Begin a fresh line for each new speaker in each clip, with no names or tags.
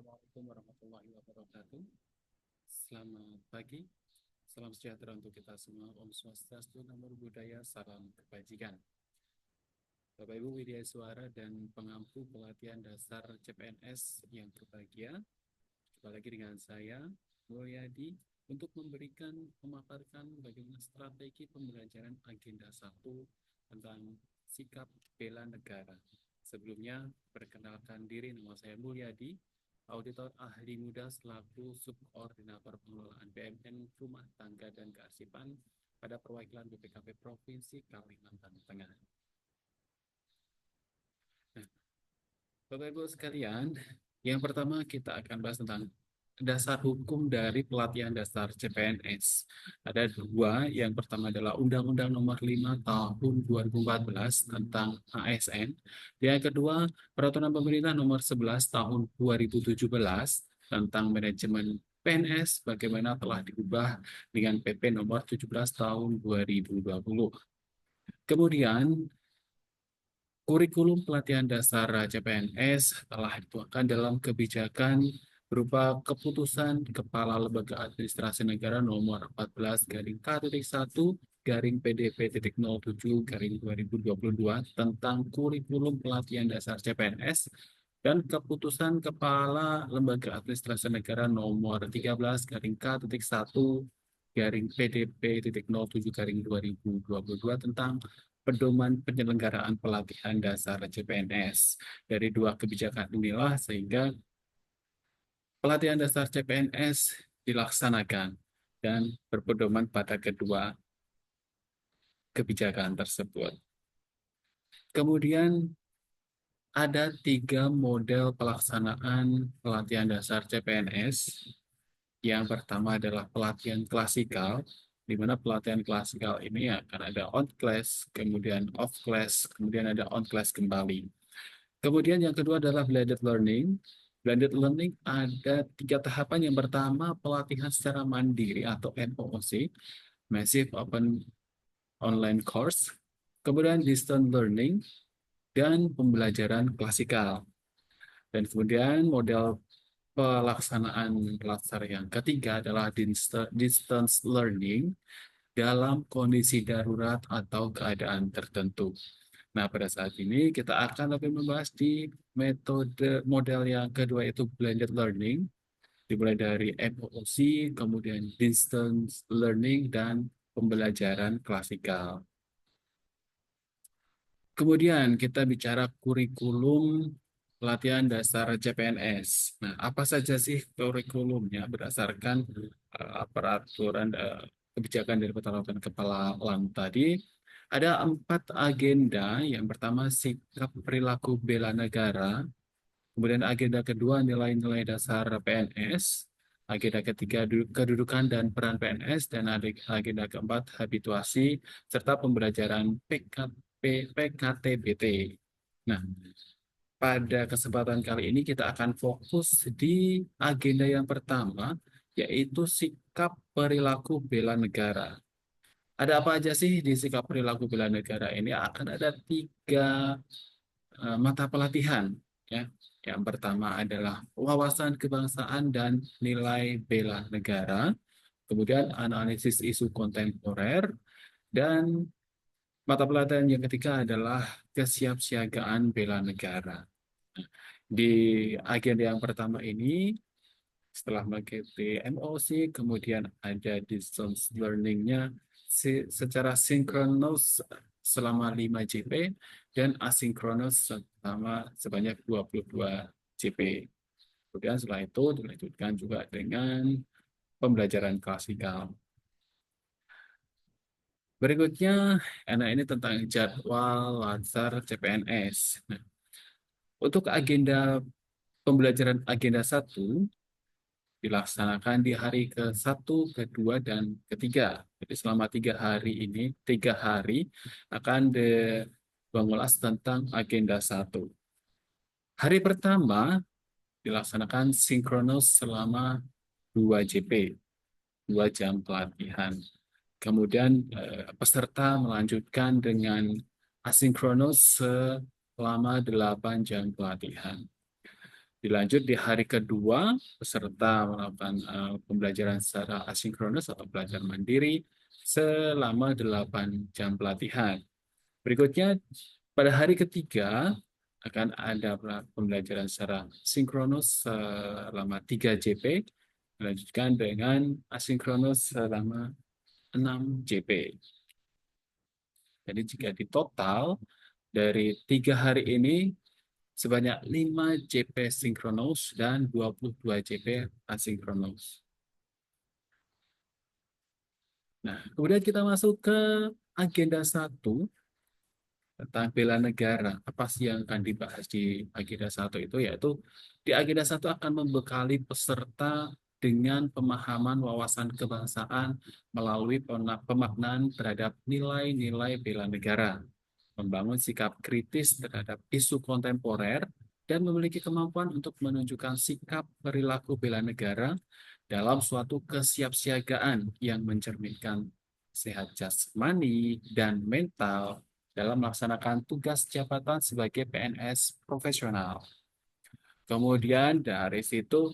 Assalamualaikum warahmatullahi wabarakatuh. Selamat pagi, salam sejahtera untuk kita semua. Om Swastiastu, Namo Buddhaya, salam kebajikan. Bapak Ibu Widya Suara dan pengampu pelatihan dasar CPNS yang berbahagia, jumpa lagi dengan saya, Mulyadi, untuk memaparkan bagaimana strategi pembelajaran agenda 1 tentang sikap bela negara. Sebelumnya, perkenalkan diri, nama saya Mulyadi, Auditor Ahli Muda selaku Subkoordinator Pengelolaan BUMN Rumah Tangga dan Kearsipan pada perwakilan BPKP Provinsi Kalimantan Tengah. Nah, Bapak Ibu sekalian, yang pertama kita akan bahas tentang dasar hukum dari pelatihan dasar CPNS. Ada dua, yang pertama adalah Undang-Undang Nomor 5 Tahun 2014 tentang ASN. Yang kedua, Peraturan Pemerintah Nomor 11 Tahun 2017 tentang manajemen PNS, bagaimana telah diubah dengan PP Nomor 17 Tahun 2020. Kemudian, kurikulum pelatihan dasar CPNS telah dituangkan dalam kebijakan berupa Keputusan Kepala Lembaga Administrasi Negara Nomor 14 garing K.1 garing PDP.07 garing 2022 tentang kurikulum pelatihan dasar CPNS dan Keputusan Kepala Lembaga Administrasi Negara Nomor 13 garing K.1 garing PDP.07 garing 2022 tentang pedoman penyelenggaraan pelatihan dasar CPNS. Dari dua kebijakan inilah sehingga pelatihan dasar CPNS dilaksanakan dan berpedoman pada kedua kebijakan tersebut. Kemudian ada 3 model pelaksanaan pelatihan dasar CPNS. Yang pertama adalah pelatihan klasikal, di mana pelatihan klasikal ini akan ada on class, kemudian off class, kemudian ada on class kembali. Kemudian yang kedua adalah blended learning. Blended learning ada 3 tahapan. Yang pertama, pelatihan secara mandiri atau MOOC, Massive Open Online Course. Kemudian distance learning dan pembelajaran klasikal. Dan kemudian model pelaksanaan dasar yang ketiga adalah distance learning dalam kondisi darurat atau keadaan tertentu. Nah, pada saat ini kita akan lebih membahas di metode model yang kedua, yaitu blended learning, dimulai dari MOOC, kemudian distance learning, dan pembelajaran klasikal. Kemudian kita bicara kurikulum pelatihan dasar CPNS. Nah, apa saja sih kurikulumnya berdasarkan peraturan kebijakan dari Peraturan Kepala LAM tadi? Ada 4 agenda. Yang pertama, sikap perilaku bela negara. Kemudian agenda kedua, nilai-nilai dasar PNS. Agenda ketiga, kedudukan dan peran PNS. Dan agenda keempat, habituasi serta pembelajaran PKTBT. Nah, pada kesempatan kali ini kita akan fokus di agenda yang pertama, yaitu sikap perilaku bela negara. Ada apa aja sih di sikap perilaku bela negara ini? Akan ada 3 mata pelatihan. Ya. Yang pertama adalah wawasan kebangsaan dan nilai bela negara. Kemudian analisis isu kontemporer. Dan mata pelatihan yang ketiga adalah kesiapsiagaan bela negara. Di agenda yang pertama ini, setelah mengikuti MOC, kemudian ada distance learning-nya secara sinkronus selama 5 JP dan asinkronus selama sebanyak 22 JP. Kemudian setelah itu dilanjutkan juga dengan pembelajaran klasikal. Berikutnya, ini tentang jadwal dasar CPNS. Nah, untuk agenda pembelajaran agenda 1 dilaksanakan di hari ke-1, ke-2, dan ke-3. Jadi selama 3 hari ini, 3 hari akan mengulas tentang agenda 1. Hari pertama dilaksanakan sinkronus selama 2 JP, 2 jam pelatihan. Kemudian peserta melanjutkan dengan asinkronus selama 8 jam pelatihan. Dilanjut di hari kedua, peserta melakukan pembelajaran secara asinkronus atau belajar mandiri selama 8 jam pelatihan. Berikutnya, pada hari ketiga akan ada pembelajaran secara sinkronus selama 3 JP, dilanjutkan dengan asinkronus selama 6 JP. Jadi jika di total dari 3 hari ini sebanyak 5 JP sinkronus dan 22 JP asinkronus. Nah, kemudian kita masuk ke agenda 1 tentang bela negara. Apa sih yang akan dibahas di agenda 1 itu? Yaitu di agenda 1 akan membekali peserta dengan pemahaman wawasan kebangsaan melalui pemaknaan terhadap nilai-nilai bela negara, membangun sikap kritis terhadap isu kontemporer, dan memiliki kemampuan untuk menunjukkan sikap perilaku bela negara dalam suatu kesiapsiagaan yang mencerminkan sehat jasmani dan mental dalam melaksanakan tugas jabatan sebagai PNS profesional. Kemudian dari situ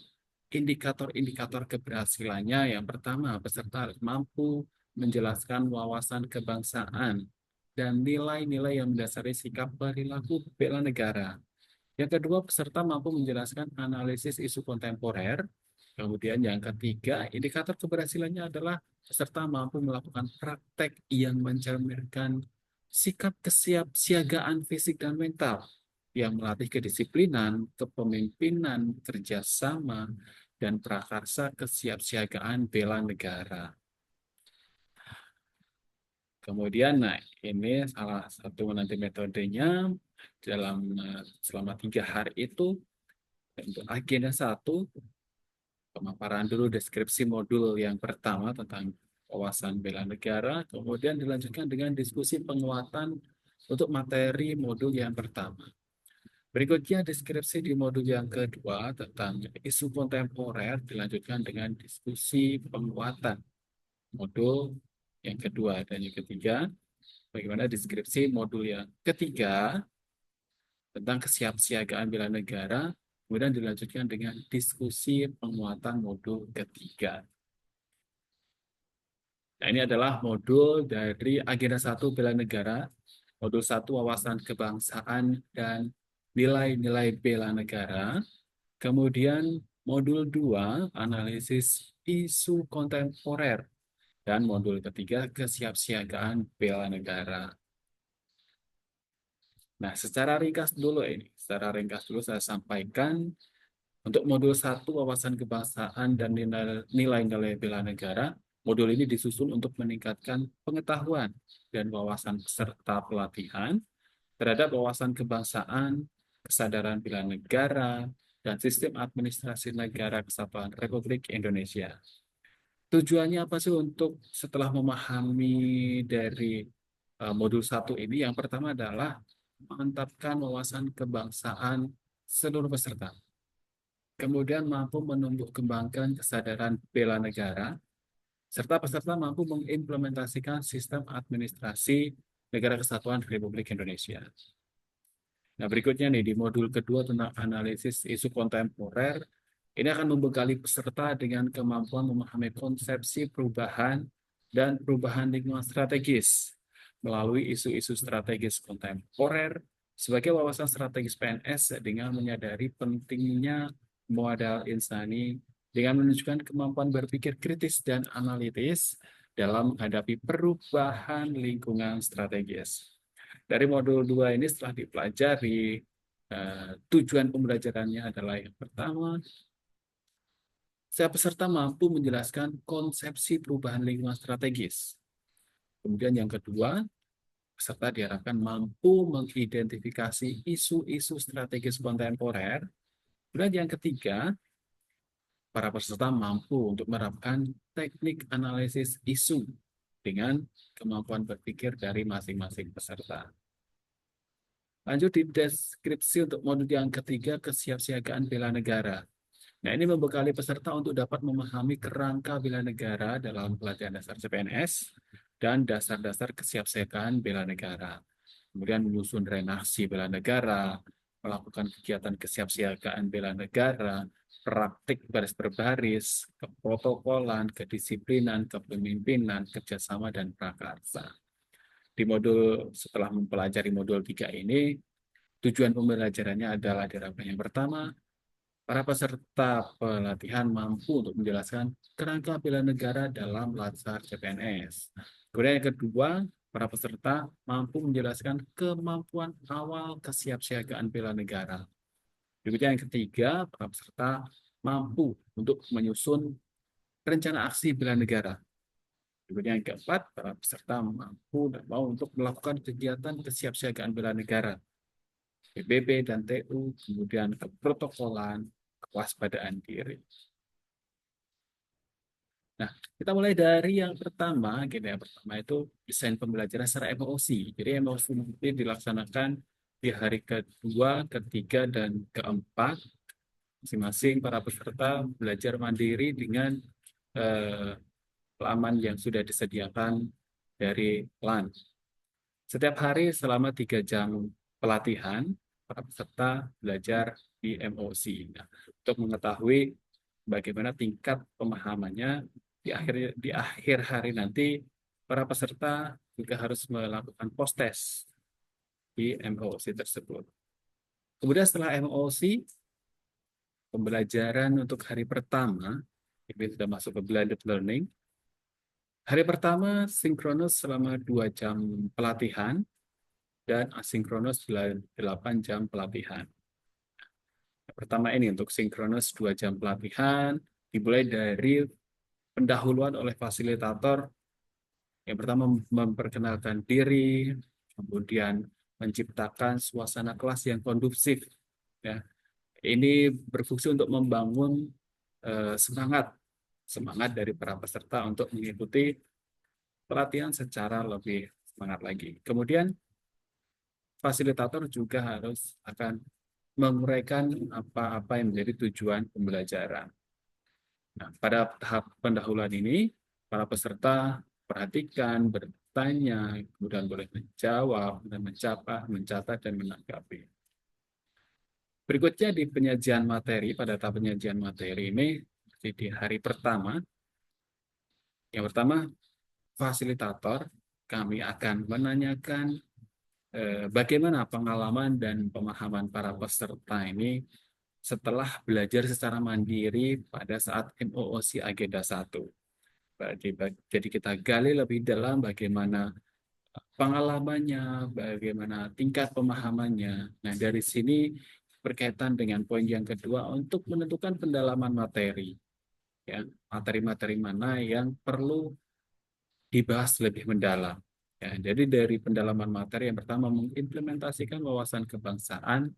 indikator-indikator keberhasilannya yang pertama, peserta harus mampu menjelaskan wawasan kebangsaan dan nilai-nilai yang mendasari sikap perilaku bela negara. Yang kedua, peserta mampu menjelaskan analisis isu kontemporer. Kemudian yang ketiga, indikator keberhasilannya adalah peserta mampu melakukan praktek yang mencerminkan sikap kesiapsiagaan fisik dan mental yang melatih kedisiplinan, kepemimpinan, kerjasama, dan prakarsa kesiapsiagaan bela negara. Kemudian, nah ini salah satu nanti metodenya dalam selama 3 hari itu untuk agenda 1 pemaparan dulu deskripsi modul yang pertama tentang wawasan bela negara, kemudian dilanjutkan dengan diskusi penguatan untuk materi modul yang pertama. Berikutnya deskripsi di modul yang kedua tentang isu kontemporer dilanjutkan dengan diskusi penguatan modul yang kedua dan yang ketiga. Bagaimana deskripsi modul yang ketiga tentang kesiapsiagaan bela negara, kemudian dilanjutkan dengan diskusi penguatan modul ketiga. Nah, ini adalah modul dari agenda 1 bela negara, modul 1 wawasan kebangsaan dan nilai-nilai bela negara, kemudian modul 2 analisis isu kontemporer, dan modul ketiga kesiapsiagaan bela negara. Nah, secara ringkas dulu ini, secara ringkas dulu saya sampaikan untuk modul 1 wawasan kebangsaan dan nilai-nilai bela negara, modul ini disusun untuk meningkatkan pengetahuan dan wawasan peserta pelatihan terhadap wawasan kebangsaan, kesadaran bela negara, dan sistem administrasi negara kesatuan Republik Indonesia. Tujuannya apa sih untuk setelah memahami dari modul 1 ini? Yang pertama adalah mengantapkan wawasan kebangsaan seluruh peserta. Kemudian mampu menumbuh kembangkan kesadaran bela negara, serta peserta mampu mengimplementasikan sistem administrasi negara kesatuan Republik Indonesia. Nah, berikutnya nih di modul kedua tentang analisis isu kontemporer, ini akan membekali peserta dengan kemampuan memahami konsepsi perubahan dan perubahan lingkungan strategis melalui isu-isu strategis kontemporer sebagai wawasan strategis PNS dengan menyadari pentingnya modal insani dengan menunjukkan kemampuan berpikir kritis dan analitis dalam menghadapi perubahan lingkungan strategis. Dari modul 2 ini setelah dipelajari, tujuan pembelajarannya adalah yang pertama, setiap peserta mampu menjelaskan konsepsi perubahan lingkungan strategis. Kemudian yang kedua, peserta diharapkan mampu mengidentifikasi isu-isu strategis kontemporer. Dan yang ketiga, para peserta mampu untuk menerapkan teknik analisis isu dengan kemampuan berpikir dari masing-masing peserta. Lanjut di deskripsi untuk modul yang ketiga, kesiapsiagaan bela negara. Nah, ini membekali peserta untuk dapat memahami kerangka bela negara dalam pelatihan dasar CPNS dan dasar-dasar kesiapsiagaan bela negara. Kemudian menyusun renasi bela negara, melakukan kegiatan kesiapsiagaan bela negara, praktik baris berbaris, keprotokolan, kedisiplinan, kepemimpinan, kerjasama, dan prakarsa. Di modul setelah mempelajari modul 3 ini, tujuan pembelajarannya adalah diharapkan yang pertama, para peserta pelatihan mampu untuk menjelaskan kerangka bela negara dalam Latsar CPNS. Kemudian yang kedua, para peserta mampu menjelaskan kemampuan awal kesiapsiagaan bela negara. Kemudian yang ketiga, para peserta mampu untuk menyusun rencana aksi bela negara. Kemudian yang keempat, para peserta mampu dan mau untuk melakukan kegiatan kesiapsiagaan bela negara, PBB dan TU, kemudian keprotokolan, kewaspadaan diri. Nah, kita mulai dari yang pertama, gitu ya. Pertama itu desain pembelajaran secara emosi. Jadi emosi nanti dilaksanakan di hari kedua, ketiga, dan keempat. Masing-masing para peserta belajar mandiri dengan eh, laman yang sudah disediakan dari LAN. Setiap hari selama 3 jam pelatihan, para peserta belajar di MOC. Nah, untuk mengetahui bagaimana tingkat pemahamannya di akhir hari nanti, para peserta juga harus melakukan post test di MOC tersebut. Kemudian setelah MOC, pembelajaran untuk hari pertama, ini sudah masuk ke blended learning. Hari pertama sinkronus selama 2 jam pelatihan dan asinkronus 8 jam pelatihan. Yang pertama ini untuk sinkronus 2 jam pelatihan, dimulai dari pendahuluan oleh fasilitator. Yang pertama memperkenalkan diri, kemudian menciptakan suasana kelas yang kondusif. Ya, ini berfungsi untuk membangun semangat dari para peserta untuk mengikuti pelatihan secara lebih semangat lagi. Kemudian fasilitator juga akan menguraikan apa-apa yang menjadi tujuan pembelajaran. Nah, pada tahap pendahuluan ini, para peserta perhatikan, bertanya, kemudian boleh menjawab, dan mencatat, dan menanggapi. Berikutnya di penyajian materi, pada tahap penyajian materi ini, di hari pertama, yang pertama, fasilitator, kami akan menanyakan bagaimana pengalaman dan pemahaman para peserta ini setelah belajar secara mandiri pada saat MOOC Agenda 1. Jadi kita gali lebih dalam bagaimana pengalamannya, bagaimana tingkat pemahamannya. Nah, dari sini berkaitan dengan poin yang kedua untuk menentukan pendalaman materi. Ya, materi-materi mana yang perlu dibahas lebih mendalam. Ya, jadi dari pendalaman materi yang pertama mengimplementasikan wawasan kebangsaan,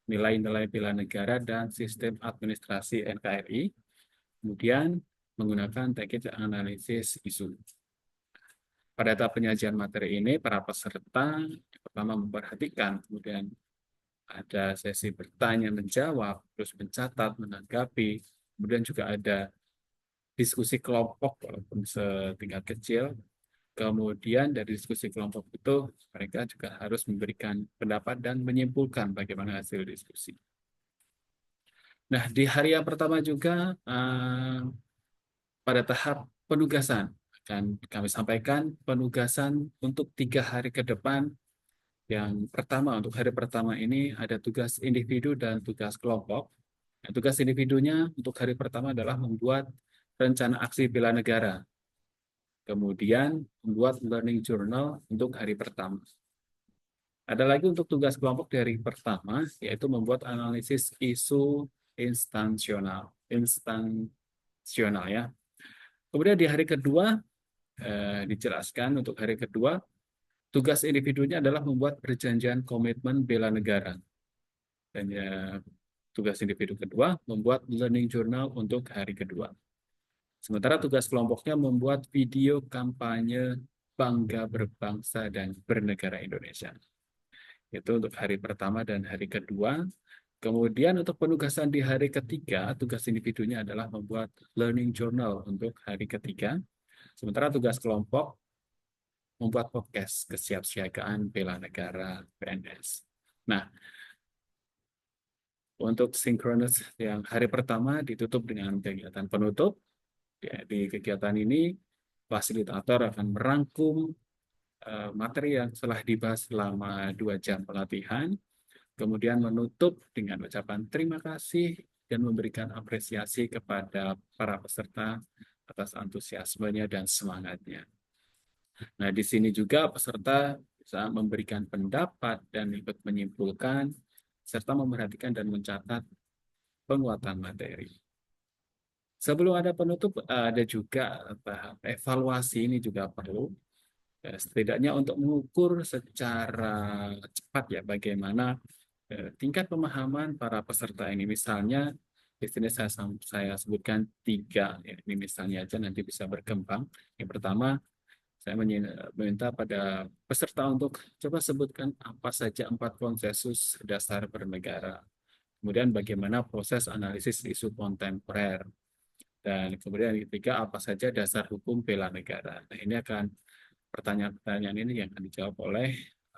nilai-nilai bela negara, dan sistem administrasi NKRI. Kemudian menggunakan teknik analisis isu. Pada tahap penyajian materi ini, para peserta pertama memperhatikan, kemudian ada sesi bertanya menjawab, terus mencatat, menanggapi, kemudian juga ada diskusi kelompok walaupun setingkat kecil. Kemudian dari diskusi kelompok itu mereka juga harus memberikan pendapat dan menyimpulkan bagaimana hasil diskusi. Nah, di hari yang pertama juga pada tahap penugasan akan kami sampaikan penugasan untuk 3 hari ke depan. Yang pertama, untuk hari pertama ini ada tugas individu dan tugas kelompok. Nah, tugas individunya untuk hari pertama adalah membuat rencana aksi bela negara. Kemudian membuat learning journal untuk hari pertama. Ada lagi untuk tugas kelompok dari pertama, yaitu membuat analisis isu instansional ya. Kemudian di hari kedua, dijelaskan untuk hari kedua, tugas individunya adalah membuat perjanjian komitmen bela negara. Dan ya, tugas individu kedua, membuat learning journal untuk hari kedua. Sementara tugas kelompoknya membuat video kampanye bangga berbangsa dan bernegara Indonesia. Itu untuk hari pertama dan hari kedua. Kemudian untuk penugasan di hari ketiga, tugas individunya adalah membuat learning journal untuk hari ketiga. Sementara tugas kelompok membuat podcast kesiapsiagaan bela negara PNS. Nah, Untuk sinkronus yang hari pertama ditutup dengan kegiatan penutup. Ya, di kegiatan ini fasilitator akan merangkum materi yang telah dibahas selama 2 jam pelatihan, kemudian menutup dengan ucapan terima kasih dan memberikan apresiasi kepada para peserta atas antusiasmenya dan semangatnya. Nah, di sini juga peserta bisa memberikan pendapat dan ikut menyimpulkan, serta memperhatikan dan mencatat penguatan materi. Sebelum ada penutup, ada juga tahap evaluasi ini juga perlu. Setidaknya untuk mengukur secara cepat ya bagaimana tingkat pemahaman para peserta ini. Misalnya di sini saya sebutkan 3. Ya, ini misalnya aja nanti bisa berkembang. Yang pertama, saya meminta pada peserta untuk coba sebutkan apa saja 4 konsensus dasar bernegara. Kemudian bagaimana proses analisis isu kontemporer. Dan kemudian yang ketiga, apa saja dasar hukum bela negara. Nah, ini akan pertanyaan-pertanyaan ini yang akan dijawab oleh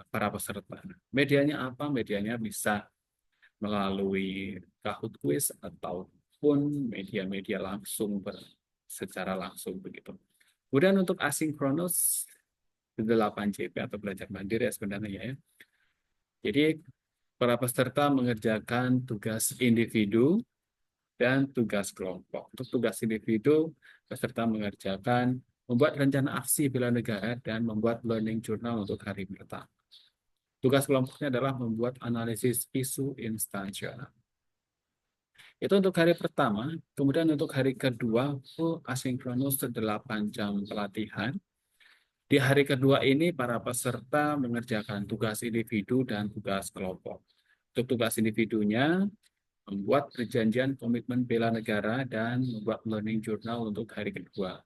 para peserta. Medianya apa? Medianya bisa melalui Kahoot Quiz ataupun media-media langsung secara langsung begitu. Kemudian untuk asinkronus 8JP atau belajar mandiri ya sebenarnya ya. Jadi para peserta mengerjakan tugas individu dan tugas kelompok. Untuk tugas individu, peserta mengerjakan membuat rencana aksi bela negara dan membuat learning journal untuk hari pertama. Tugas kelompoknya adalah membuat analisis isu instansional. Itu untuk hari pertama. Kemudian untuk hari kedua, full asinkronus 8 jam pelatihan. Di hari kedua ini, para peserta mengerjakan tugas individu dan tugas kelompok. Untuk tugas individunya, membuat perjanjian komitmen bela negara dan membuat learning journal untuk hari kedua.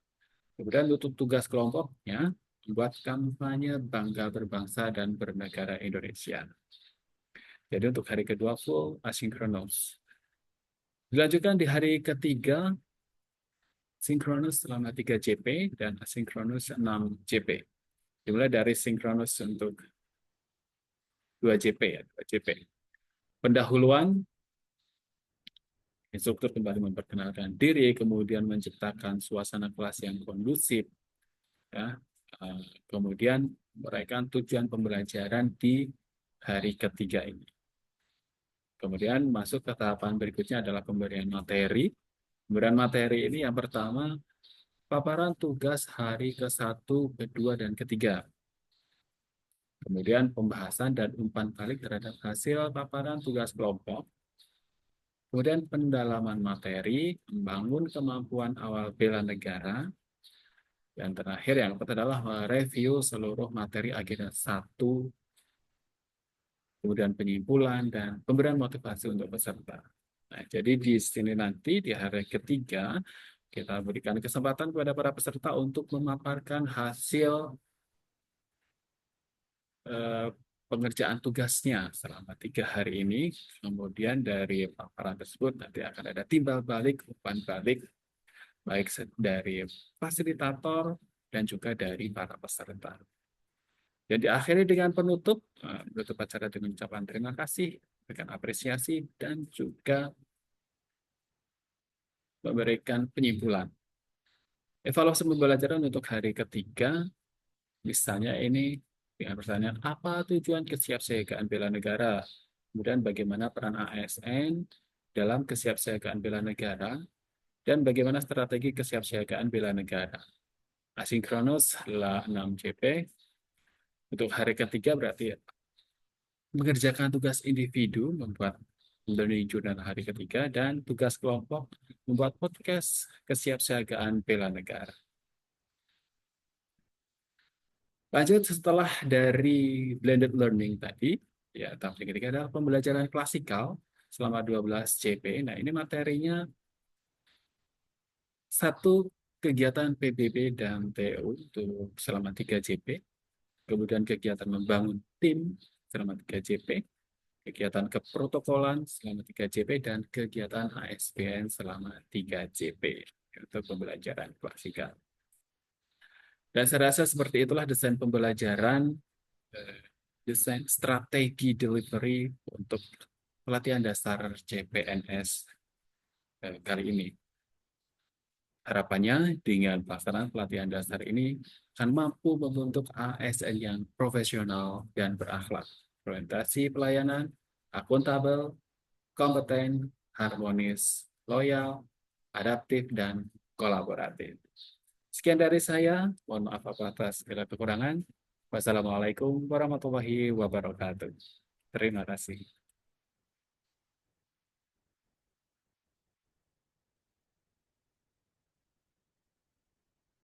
Kemudian untuk tugas kelompoknya, membuat kampanye bangga berbangsa dan bernegara Indonesia. Jadi untuk hari kedua full asinkronus. Dilanjutkan di hari ketiga, sinkronus selama 3 JP dan asinkronus 6 JP. Dimulai dari sinkronus untuk 2 JP ya, 2 JP. Pendahuluan, instruktur kembali memperkenalkan diri, kemudian menciptakan suasana kelas yang kondusif, ya. Kemudian mereka tujuan pembelajaran di hari ketiga ini. Kemudian masuk ke tahapan berikutnya adalah pemberian materi. Pemberian materi ini yang pertama, paparan tugas hari ke-1, ke-2, dan ketiga. Kemudian pembahasan dan umpan balik terhadap hasil paparan tugas kelompok. Kemudian pendalaman materi, membangun kemampuan awal bela negara. Dan terakhir yang keempat adalah mereview seluruh materi agenda 1, kemudian penyimpulan dan pemberian motivasi untuk peserta. Nah, jadi di sini nanti di hari ketiga, kita berikan kesempatan kepada para peserta untuk memaparkan hasil pengerjaan tugasnya selama 3 hari ini. Kemudian dari paparan tersebut nanti akan ada timbal balik, umpan balik, baik dari fasilitator dan juga dari para peserta. Dan diakhiri dengan penutup acara dengan ucapan terima kasih, dengan apresiasi, dan juga memberikan penyimpulan. Evaluasi pembelajaran untuk hari ketiga, misalnya ini dengan pertanyaan, apa tujuan kesiapsiagaan bela negara? Kemudian bagaimana peran ASN dalam kesiapsiagaan bela negara? Dan bagaimana strategi kesiapsiagaan bela negara? Asinkronus 6 JP. Untuk hari ketiga berarti mengerjakan tugas individu, membuat learning journal hari ketiga, dan tugas kelompok membuat podcast kesiapsiagaan bela negara. Lanjut setelah dari blended learning tadi, ya tahap ketiga adalah pembelajaran klasikal selama 12 CP. Nah, ini materinya 1 kegiatan PBB dan TU untuk selama 3 JP, kemudian kegiatan membangun tim selama 3 JP, kegiatan keprotokolan selama 3 JP, dan kegiatan ASBN selama 3 JP untuk pembelajaran klasikal. Dan saya rasa seperti itulah desain pembelajaran, desain strategi delivery untuk pelatihan dasar CPNS kali ini. Harapannya dengan pelaksanaan pelatihan dasar ini akan mampu membentuk ASN yang profesional dan berakhlak, orientasi pelayanan, akuntabel, kompeten, harmonis, loyal, adaptif, dan kolaboratif. Sekian dari saya, mohon maaf atas segala kekurangan. Wassalamualaikum warahmatullahi wabarakatuh. Terima kasih.